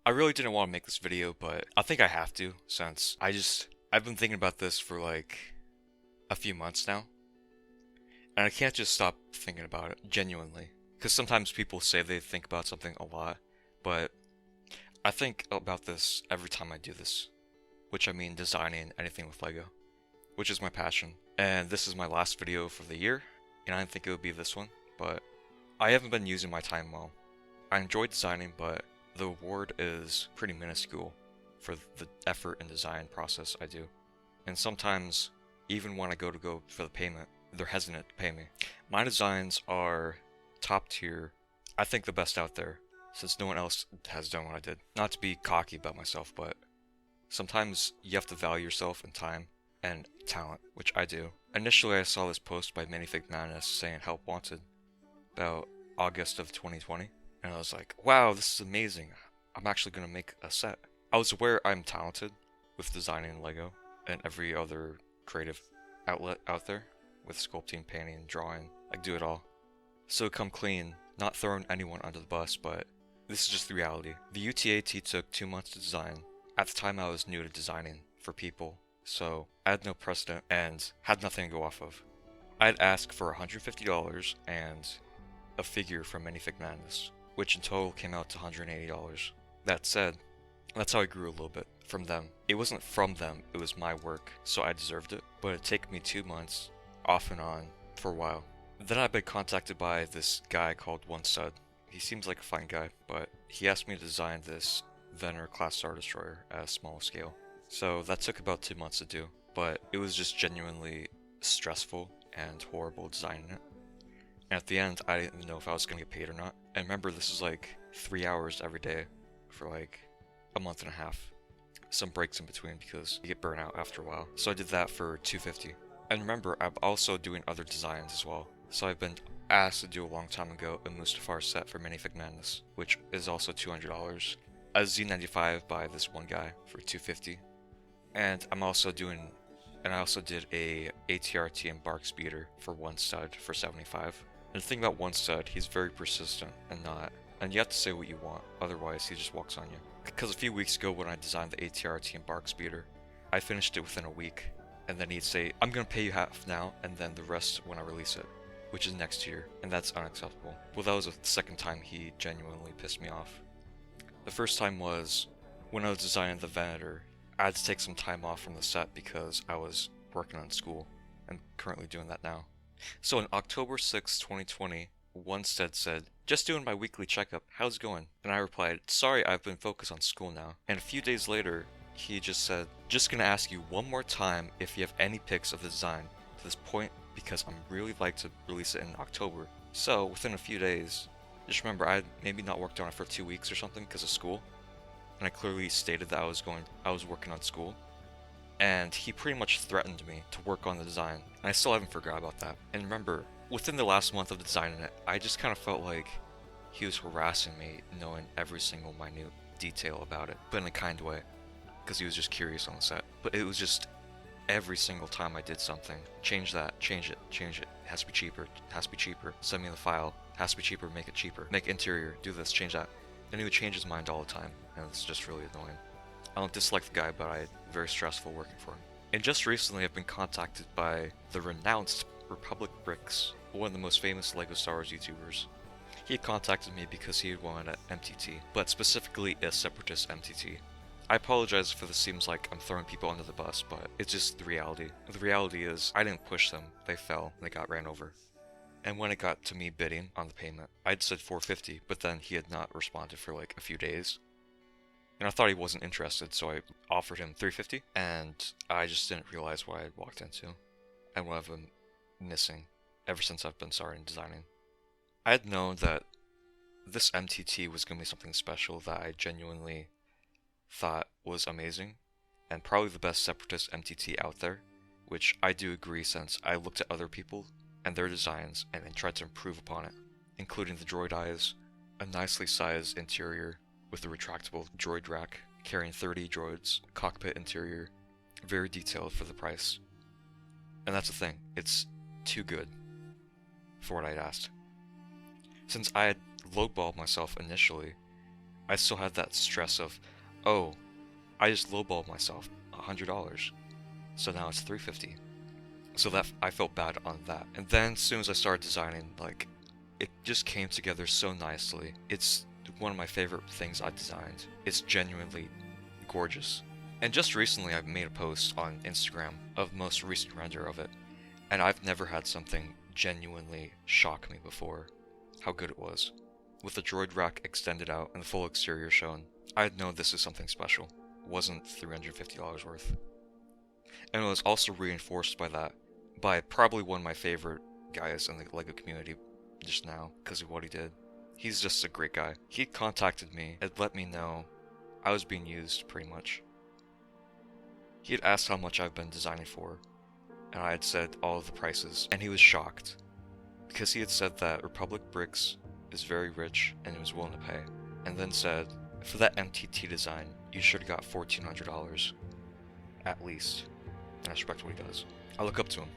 I really didn't want to make this video, but I think I have to since I've been thinking about this for like a few months now, and I can't just stop thinking about it genuinely. Because sometimes people say they think about something a lot, but I think about this every time I do this, which I mean designing anything with Lego, which is my passion. And this is my last video for the year, and I didn't think it would be this one, but I haven't been using my time well. I enjoy designing, but the reward is pretty minuscule for the effort and design process I do. And sometimes, even when I go for the payment, they're hesitant to pay me. My designs are top tier, I think the best out there, since no one else has done what I did. Not to be cocky about myself, but sometimes you have to value yourself in time and talent, which I do. Initially I saw this post by Minifig Madness saying help wanted, about August of 2020, and I was like, wow, this is amazing. I'm actually gonna make a set. I was aware I'm talented with designing Lego and every other creative outlet out there, with sculpting, painting, drawing, I do it all. So come clean, not throwing anyone under the bus, but this is just the reality. The UTAT took 2 months to design. At the time I was new to designing for people, so I had no precedent and had nothing to go off of. I'd ask for $150 and a figure from Minifig Madness, which in total came out to $180. That said, that's how I grew a little bit from them. It wasn't from them, it was my work, so I deserved it, but it took me 2 months, off and on, for a while. Then I've been contacted by this guy called One Stud. He seems like a fine guy, but he asked me to design this Vener class Star Destroyer at a small scale. So that took about 2 months to do, but it was just genuinely stressful and horrible designing it. And at the end, I didn't know if I was gonna get paid or not. And remember, this is like 3 hours every day for like a month and a half. Some breaks in between because you get burnt out after a while. So I did that for $250. And remember, I'm also doing other designs as well. So I've been asked to do a long time ago a Mustafar set for Minifig Madness, which is also $200. A Z95 by this one guy for $250. And I also did a ATRT and Bark Speeder for One Stud for $75. And the thing about One Stud, he's very persistent and you have to say what you want, otherwise he just walks on you. Because a few weeks ago when I designed the ATRT and Bark Speeder, I finished it within a week, and then he'd say, I'm gonna pay you half now, and then the rest when I release it, which is next year, and that's unacceptable. Well, that was the second time he genuinely pissed me off. The first time was when I was designing the Venator. I had to take some time off from the set because I was working on school. I'm currently doing that now. So on October 6, 2020, Onestead said, just doing my weekly checkup, how's it going? And I replied, sorry, I've been focused on school now. And a few days later, he just said, just gonna ask you one more time if you have any pics of the design to this point because I'm really like to release it in October. So within a few days, just remember I had maybe not worked on it for 2 weeks or something because of school. And I clearly stated that I was working on school. And he pretty much threatened me to work on the design. And I still haven't forgot about that. And remember, within the last month of designing it, I just kind of felt like he was harassing me, knowing every single minute detail about it, but in a kind way, because he was just curious on the set. But it was just every single time I did something, change that, change it, it has to be cheaper, it has to be cheaper, send me the file, it has to be cheaper, make it cheaper, make interior, do this, change that. And he would change his mind all the time, and it's just really annoying. I don't dislike the guy, but very stressful working for him. And just recently I've been contacted by the renounced Republic Bricks, one of the most famous LEGO Star Wars YouTubers. He had contacted me because he had wanted an MTT, but specifically a Separatist MTT. I apologize if this seems like I'm throwing people under the bus, but it's just the reality. The reality is, I didn't push them, they fell, and they got ran over. And when it got to me bidding on the payment, I'd said $450, but then he had not responded for like a few days. And I thought he wasn't interested, so I offered him $350, and I just didn't realize what I had walked into, and what I've been missing ever since I've been starting designing. I had known that this MTT was going to be something special that I genuinely thought was amazing, and probably the best Separatist MTT out there, which I do agree since I looked at other people and their designs and then tried to improve upon it, including the droid eyes, a nicely sized interior with a retractable droid rack carrying 30 droids, cockpit interior, very detailed for the price. And that's the thing, it's too good for what I'd asked. Since I had lowballed myself initially, I still had that stress of, oh, I just lowballed myself $100, so now it's $350. So that I felt bad on that. And then as soon as I started designing, like, it just came together so nicely. It's one of my favorite things I designed. It's genuinely gorgeous. And just recently I made a post on Instagram of the most recent render of it, and I've never had something genuinely shock me before how good it was. With the droid rack extended out and the full exterior shown, I'd know this is something special. It wasn't $350 worth. And it was also reinforced by that, by probably one of my favorite guys in the LEGO community just now, because of what he did. He's just a great guy. He contacted me and let me know I was being used, pretty much. He had asked how much I've been designing for, and I had said all of the prices, and he was shocked, because he had said that Republic Bricks is very rich and he was willing to pay, and then said, for that MTT design, you should have got $1,400, at least, and I respect what he does. I look up to him,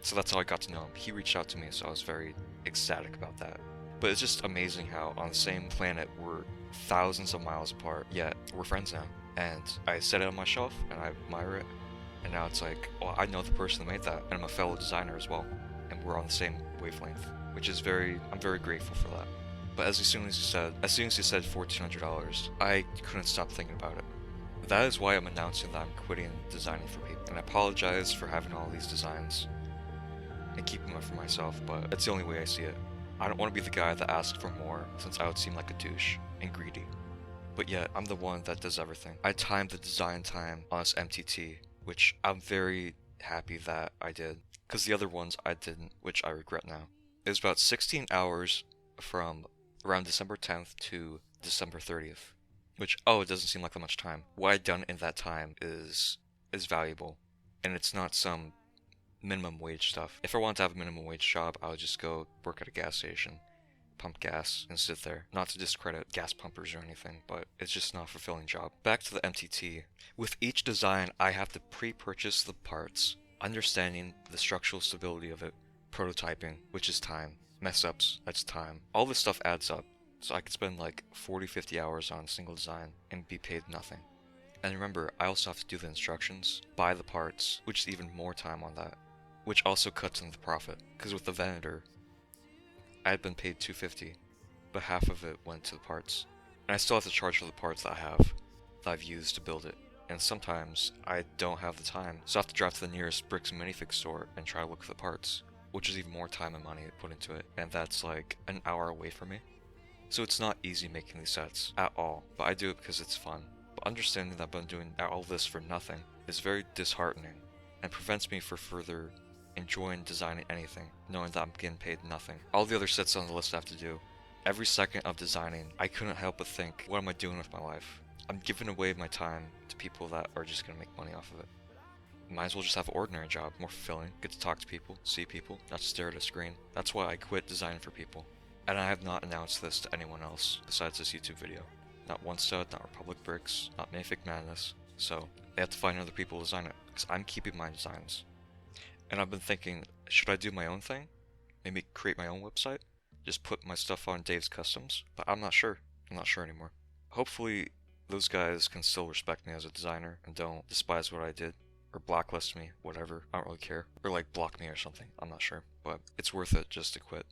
so that's how I got to know him. He reached out to me, so I was very ecstatic about that. But it's just amazing how on the same planet we're thousands of miles apart, yet we're friends now. And I set it on my shelf, and I admire it, and now it's like, well, I know the person that made that, and I'm a fellow designer as well, and we're on the same wavelength, which is I'm very grateful for that. But as soon as you said $1,400, I couldn't stop thinking about it. That is why I'm announcing that I'm quitting designing for people, and I apologize for having all these designs and keeping them for myself, but it's the only way I see it. I don't want to be the guy that asks for more, since I would seem like a douche and greedy. But yet, I'm the one that does everything. I timed the design time on this MTT, which I'm very happy that I did, because the other ones I didn't, which I regret now. It was about 16 hours from around December 10th to December 30th, which, it doesn't seem like that much time. What I've done in that time is valuable, and it's not some minimum wage stuff. If I wanted to have a minimum wage job, I would just go work at a gas station, pump gas, and sit there. Not to discredit gas pumpers or anything, but it's just not a fulfilling job. Back to the MTT. With each design, I have to pre-purchase the parts, understanding the structural stability of it, prototyping, which is time, mess-ups, that's time. All this stuff adds up, so I could spend like 40-50 hours on a single design and be paid nothing. And remember, I also have to do the instructions, buy the parts, which is even more time on that, which also cuts into the profit, because with the vendor, I had been paid $250, but half of it went to the parts. And I still have to charge for the parts that I've used to build it. And sometimes I don't have the time, so I have to drive to the nearest bricks and minifig store and try to look for the parts, which is even more time and money put into it, and that's like an hour away from me. So it's not easy making these sets at all, but I do it because it's fun. But understanding that I've been doing all this for nothing is very disheartening, and prevents me from further enjoying designing anything, knowing that I'm getting paid nothing. All the other sets on the list I have to do. Every second of designing, I couldn't help but think, what am I doing with my life? I'm giving away my time to people that are just gonna make money off of it. Might as well just have an ordinary job, more fulfilling, get to talk to people, see people, not just stare at a screen. That's why I quit designing for people. And I have not announced this to anyone else besides this YouTube video. Not One Stud, not Republic Bricks, not Minifig Madness, so they have to find other people to design it, because I'm keeping my designs. And I've been thinking, should I do my own thing? Maybe create my own website? Just put my stuff on Dave's Customs? But I'm not sure. I'm not sure anymore. Hopefully, those guys can still respect me as a designer and don't despise what I did. Or blacklist me, whatever. I don't really care. Or like block me or something. I'm not sure. But it's worth it just to quit.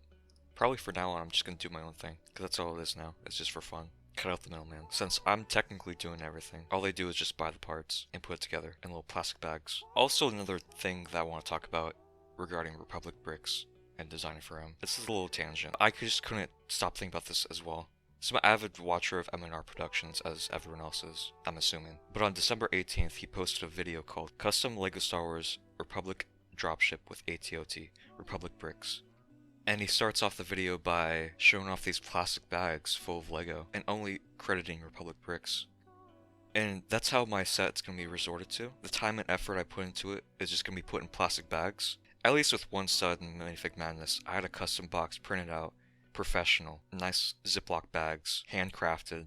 Probably for now on, I'm just gonna do my own thing. Because that's all it is now. It's just for fun. Cut out the middleman. Since I'm technically doing everything, all they do is just buy the parts and put it together in little plastic bags. Also, another thing that I want to talk about regarding Republic Bricks and designing for him. This is a little tangent. I just couldn't stop thinking about this as well. So I'm an avid watcher of M&R Productions, as everyone else is, I'm assuming. But on December 18th, he posted a video called Custom LEGO Star Wars Republic Dropship with ATOT, Republic Bricks. And he starts off the video by showing off these plastic bags full of Lego, and only crediting Republic Bricks. And that's how my set's gonna be resorted to. The time and effort I put into it is just gonna be put in plastic bags. At least with One Stud and Minifig Madness, I had a custom box printed out, professional, nice Ziploc bags, handcrafted,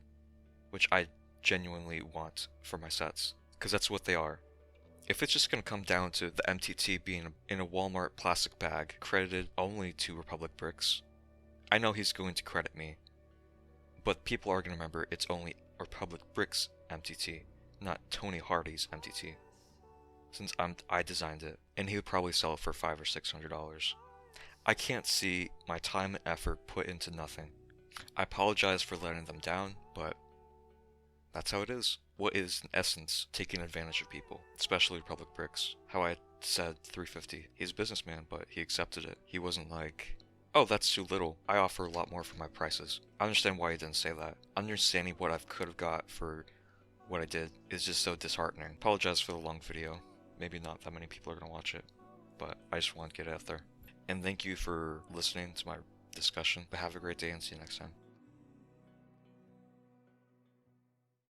which I genuinely want for my sets, because that's what they are. If it's just going to come down to the MTT being in a Walmart plastic bag, credited only to Republic Bricks, I know he's going to credit me. But people are gonna remember it's only Republic Bricks MTT, not Tony Hardy's MTT, since I designed it, and he would probably sell it for $500 or $600. I can't see my time and effort put into nothing. I apologize for letting them down, but that's how it is. What is, in essence, taking advantage of people, especially Republic Bricks. How I said 350. He's a businessman, but he accepted it. He wasn't like, oh, that's too little. I offer a lot more for my prices. I understand why he didn't say that. Understanding what I could have got for what I did is just so disheartening. Apologize for the long video. Maybe not that many people are going to watch it, but I just want to get it out there. And thank you for listening to my discussion. But have a great day and see you next time.